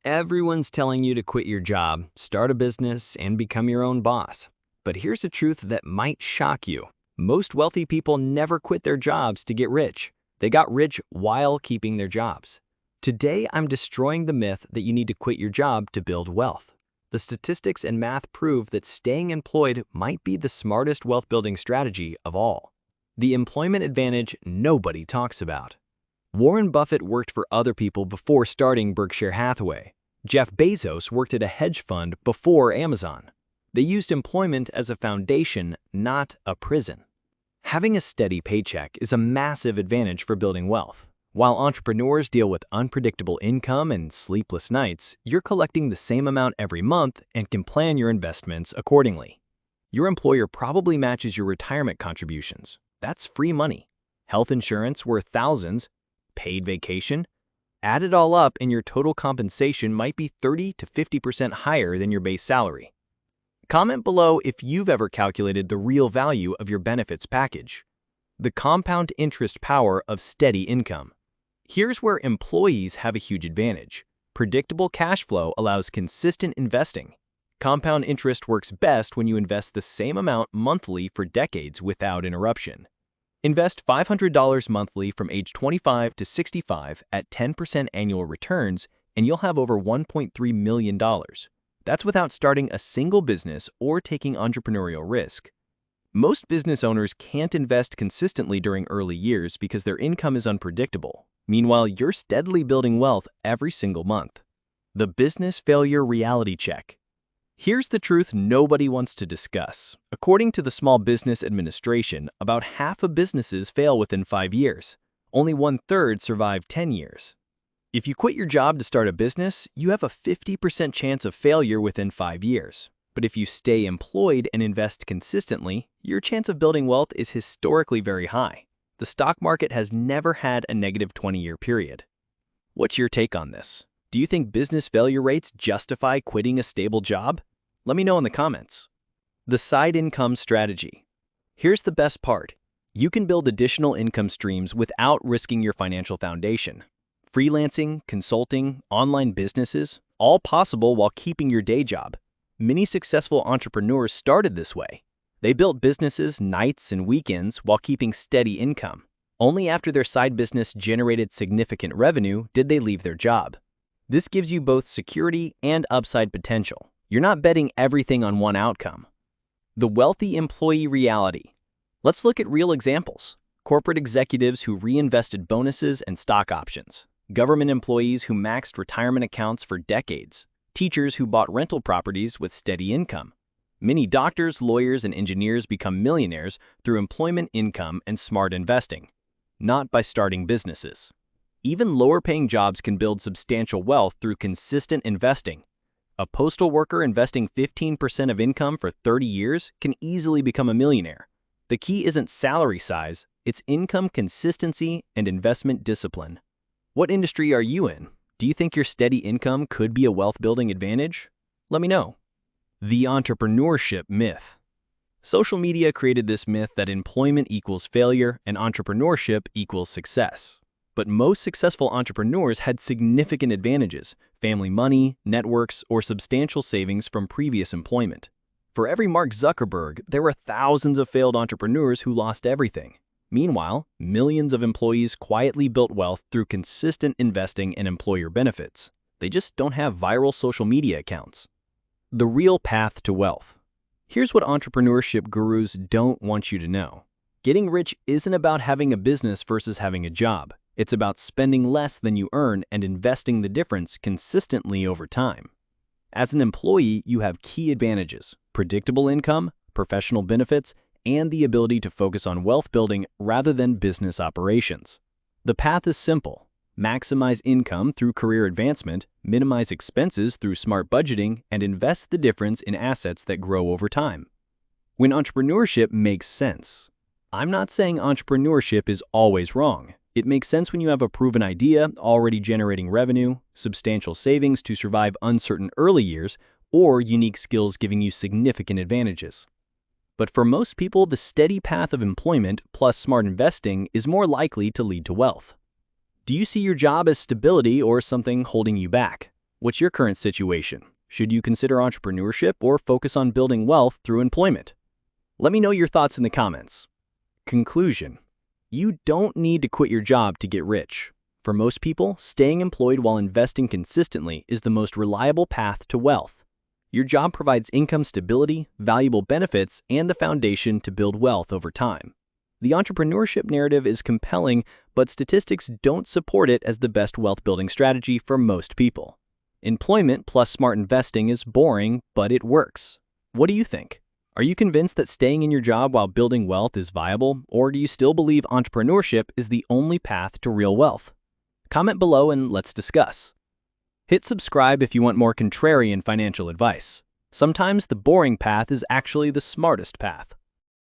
Everyone's telling you to quit your job, start a business, and become your own boss. But here's a truth that might shock you. Most wealthy people never quit their jobs to get rich. They got rich while keeping their jobs. Today, I'm destroying the myth that you need to quit your job to build wealth. The statistics and math prove that staying employed might be the smartest wealth-building strategy of all. The employment advantage nobody talks about. Warren Buffett worked for other people before starting Berkshire Hathaway. Jeff Bezos worked at a hedge fund before Amazon. They used employment as a foundation, not a prison. Having a steady paycheck is a massive advantage for building wealth. While entrepreneurs deal with unpredictable income and sleepless nights, you're collecting the same amount every month and can plan your investments accordingly. Your employer probably matches your retirement contributions. That's free money. Health insurance worth thousands, paid vacation. Add it all up and your total compensation might be 30 to 50% higher than your base salary. Comment below if you've ever calculated the real value of your benefits package. The compound interest power of steady income. Here's where employees have a huge advantage. Predictable cash flow allows consistent investing. Compound interest works best when you invest the same amount monthly for decades without interruption. Invest $500 monthly from age 25 to 65 at 10% annual returns, and you'll have over $1.3 million. That's without starting a single business or taking entrepreneurial risk. Most business owners can't invest consistently during early years because their income is unpredictable. Meanwhile, you're steadily building wealth every single month. The business failure reality check. Here's the truth nobody wants to discuss. According to the Small Business Administration, about half of businesses fail within 5 years. Only 1/3 survive 10 years. If you quit your job to start a business, you have a 50% chance of failure within 5 years. But if you stay employed and invest consistently, your chance of building wealth is historically very high. The stock market has never had a negative 20-year period. What's your take on this? Do you think business failure rates justify quitting a stable job? Let me know in the comments. The side income strategy. Here's the best part. You can build additional income streams without risking your financial foundation. Freelancing, consulting, online businesses, all possible while keeping your day job. Many successful entrepreneurs started this way. They built businesses nights and weekends while keeping steady income. Only after their side business generated significant revenue did they leave their job. This gives you both security and upside potential. You're not betting everything on one outcome. The wealthy employee reality. Let's look at real examples. Corporate executives who reinvested bonuses and stock options. Government employees who maxed retirement accounts for decades. Teachers who bought rental properties with steady income. Many doctors, lawyers, and engineers become millionaires through employment income and smart investing, not by starting businesses. Even lower-paying jobs can build substantial wealth through consistent investing. A postal worker investing 15% of income for 30 years can easily become a millionaire. The key isn't salary size, it's income consistency and investment discipline. What industry are you in? Do you think your steady income could be a wealth-building advantage? Let me know. The entrepreneurship myth. Social media created this myth that employment equals failure and entrepreneurship equals success. But most successful entrepreneurs had significant advantages: family money, networks, or substantial savings from previous employment. For every Mark Zuckerberg, there were thousands of failed entrepreneurs who lost everything. Meanwhile, millions of employees quietly built wealth through consistent investing and employer benefits. They just don't have viral social media accounts. The real path to wealth. Here's what entrepreneurship gurus don't want you to know. Getting rich isn't about having a business versus having a job. It's about spending less than you earn and investing the difference consistently over time. As an employee, you have key advantages: predictable income, professional benefits, and the ability to focus on wealth building rather than business operations. The path is simple. Maximize income through career advancement, minimize expenses through smart budgeting, and invest the difference in assets that grow over time. When entrepreneurship makes sense. I'm not saying entrepreneurship is always wrong. It makes sense when you have a proven idea already generating revenue, substantial savings to survive uncertain early years, or unique skills giving you significant advantages. But for most people, the steady path of employment plus smart investing is more likely to lead to wealth. Do you see your job as stability or something holding you back? What's your current situation? Should you consider entrepreneurship or focus on building wealth through employment? Let me know your thoughts in the comments. Conclusion: you don't need to quit your job to get rich. For most people, staying employed while investing consistently is the most reliable path to wealth. Your job provides income stability, valuable benefits, and the foundation to build wealth over time. The entrepreneurship narrative is compelling, but statistics don't support it as the best wealth-building strategy for most people. Employment plus smart investing is boring, but it works. What do you think? Are you convinced that staying in your job while building wealth is viable, or do you still believe entrepreneurship is the only path to real wealth? Comment below and let's discuss. Hit subscribe if you want more contrarian financial advice. Sometimes the boring path is actually the smartest path.